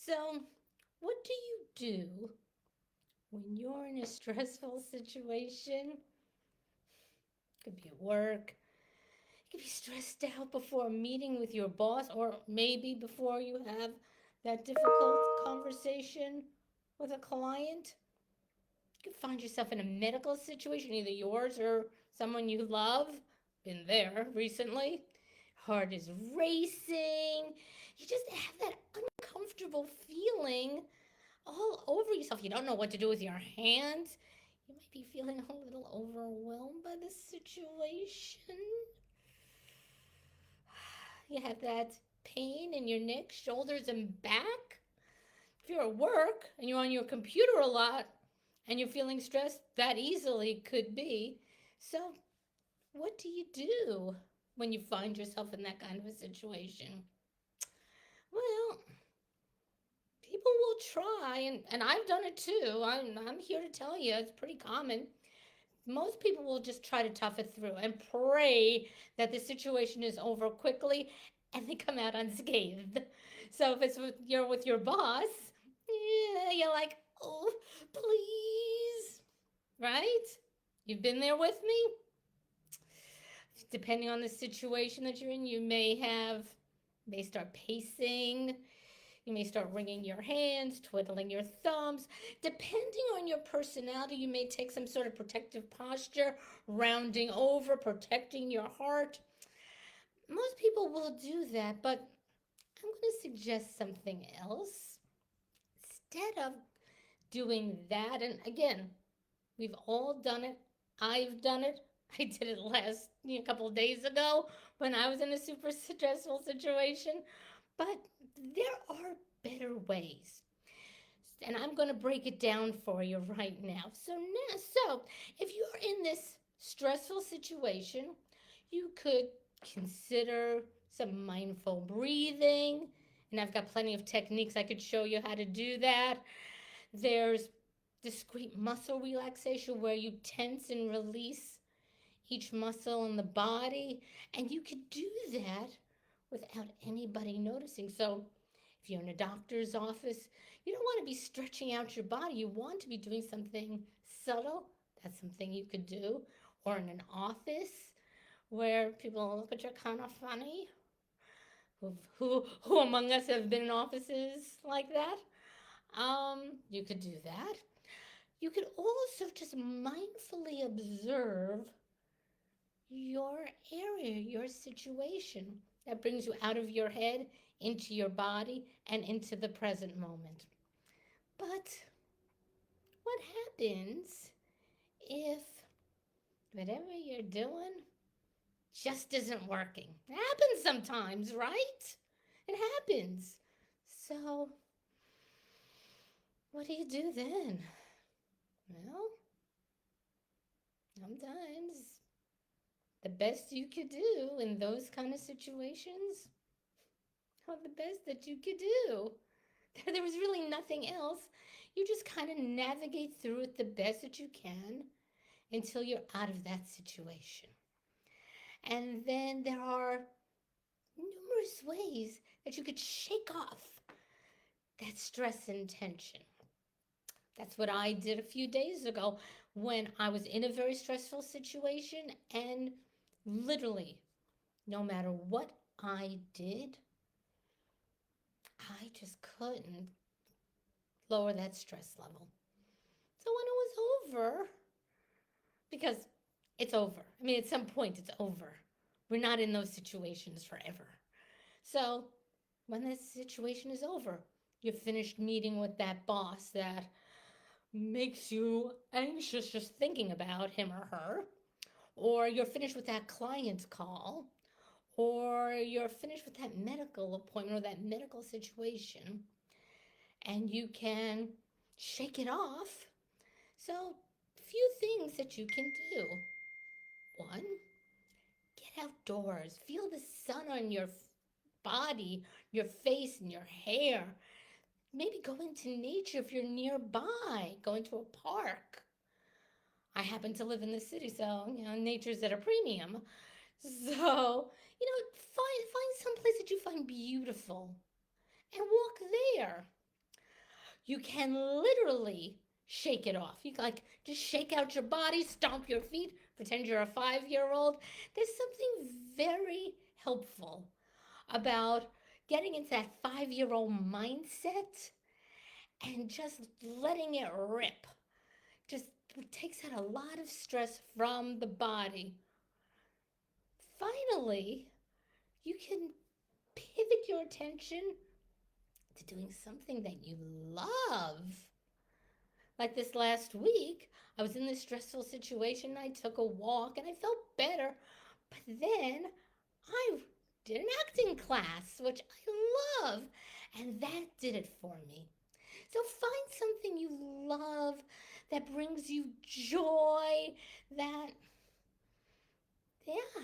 So, what do you do when you're in a stressful situation? It could be at work, it could be stressed out before a meeting with your boss, or maybe before you have that difficult conversation with a client. You could find yourself in a medical situation, either yours or someone you love. Been there recently. Heart is racing. You just have that uncomfortable feeling all over yourself. You don't know what to do with your hands. You might be feeling a little overwhelmed by the situation. You have that pain in your neck, shoulders, and back. If you're at work and you're on your computer a lot and you're feeling stressed, that easily could be. So, what do you do when you find yourself in that kind of a situation? Well, people will try, and I've done it too. I'm here to tell you it's pretty common. Most people will just try to tough it through and pray that the situation is over quickly and they come out unscathed. So if you're with your boss, yeah, you're like, oh, please, right? You've been there with me. Depending on the situation that you're in, may start pacing. You may start wringing your hands, twiddling your thumbs. Depending on your personality, you may take some sort of protective posture, rounding over, protecting your heart. Most people will do that, but I'm going to suggest something else. Instead of doing that, and again, we've all done it. I've done it. I did it a couple of days ago when I was in a super stressful situation. But there are better ways. And I'm going to break it down for you right now. So if you're in this stressful situation, you could consider some mindful breathing. And I've got plenty of techniques I could show you how to do that. There's discrete muscle relaxation where you tense and release each muscle in the body. And you could do that without anybody noticing. So if you're in a doctor's office, you don't want to be stretching out your body. You want to be doing something subtle. That's something you could do. Or in an office where people look at you kind of funny. Who among us have been in offices like that? You could do that. You could also just mindfully observe your area, your situation. That brings you out of your head, into your body, and into the present moment. But what happens if whatever you're doing just isn't working? It happens sometimes, right? It happens. So, what do you do then? Well, sometimes the best you could do in those kind of situations are the best that you could do. There was really nothing else. You just kind of navigate through it the best that you can until you're out of that situation. And then there are numerous ways that you could shake off that stress and tension. That's what I did a few days ago when I was in a very stressful situation, and literally, no matter what I did, I just couldn't lower that stress level. So when it was over, because it's over. I mean, at some point, it's over. We're not in those situations forever. So when this situation is over, you're finished meeting with that boss that makes you anxious just thinking about him or her, or you're finished with that client's call, or you're finished with that medical appointment or that medical situation, and you can shake it off. So, few things that you can do. One, get outdoors, feel the sun on your body, your face, and your hair. Maybe go into nature if you're nearby, go into a park. I happen to live in the city, so nature's at a premium. So, find some place that you find beautiful and walk there. You can literally shake it off. You like just shake out your body, stomp your feet, pretend you're a 5-year-old. There's something very helpful about getting into that 5-year-old mindset and just letting it rip. Just takes out a lot of stress from the body. Finally, you can pivot your attention to doing something that you love. Like this last week, I was in this stressful situation. I took a walk and I felt better. But then I did an acting class, which I love. And that did it for me. So find something you love that brings you joy, that, yeah,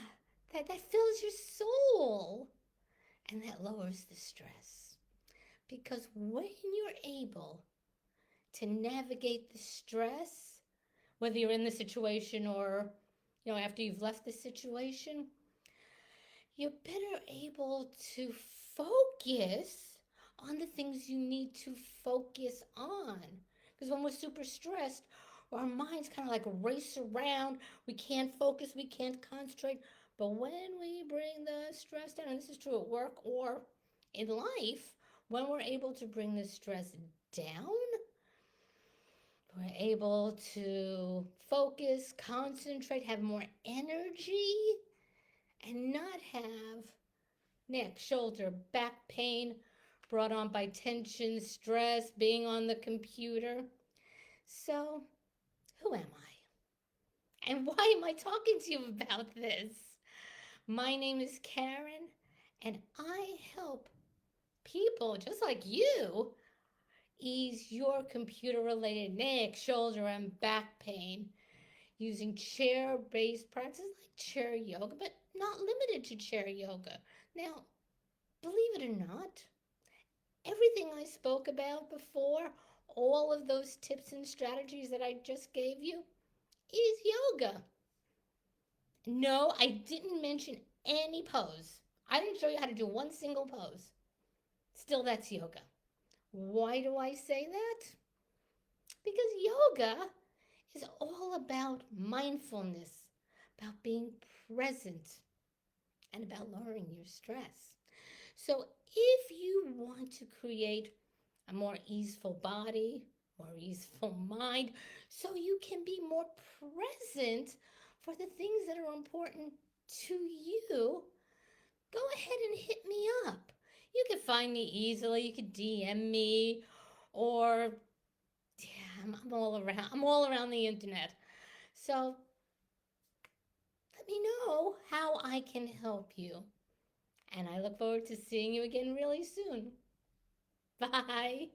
that fills your soul and that lowers the stress. Because when you're able to navigate the stress, whether you're in the situation or, after you've left the situation, you're better able to focus on the things you need to focus on. Because when we're super stressed, our minds kind of like race around. We can't focus, we can't concentrate. But when we bring the stress down, and this is true at work or in life, when we're able to bring the stress down, we're able to focus, concentrate, have more energy, and not have neck, shoulder, back pain brought on by tension, stress, being on the computer. So, who am I? And why am I talking to you about this? My name is Karen, and I help people just like you ease your computer related neck, shoulder, and back pain using chair based practices like chair yoga, but not limited to chair yoga. Now, believe it or not, everything I spoke about before, all of those tips and strategies that I just gave you, is yoga. No, I didn't mention any pose. I didn't show you how to do one single pose. Still, that's yoga. Why do I say that? Because yoga is all about mindfulness, about being present, and about lowering your stress. So, if you want to create a more easeful body, more easeful mind, so you can be more present for the things that are important to you, go ahead and hit me up. You can find me easily. You can DM me, or yeah, I'm all around. I'm all around the internet. So let me know how I can help you. And I look forward to seeing you again really soon. Bye.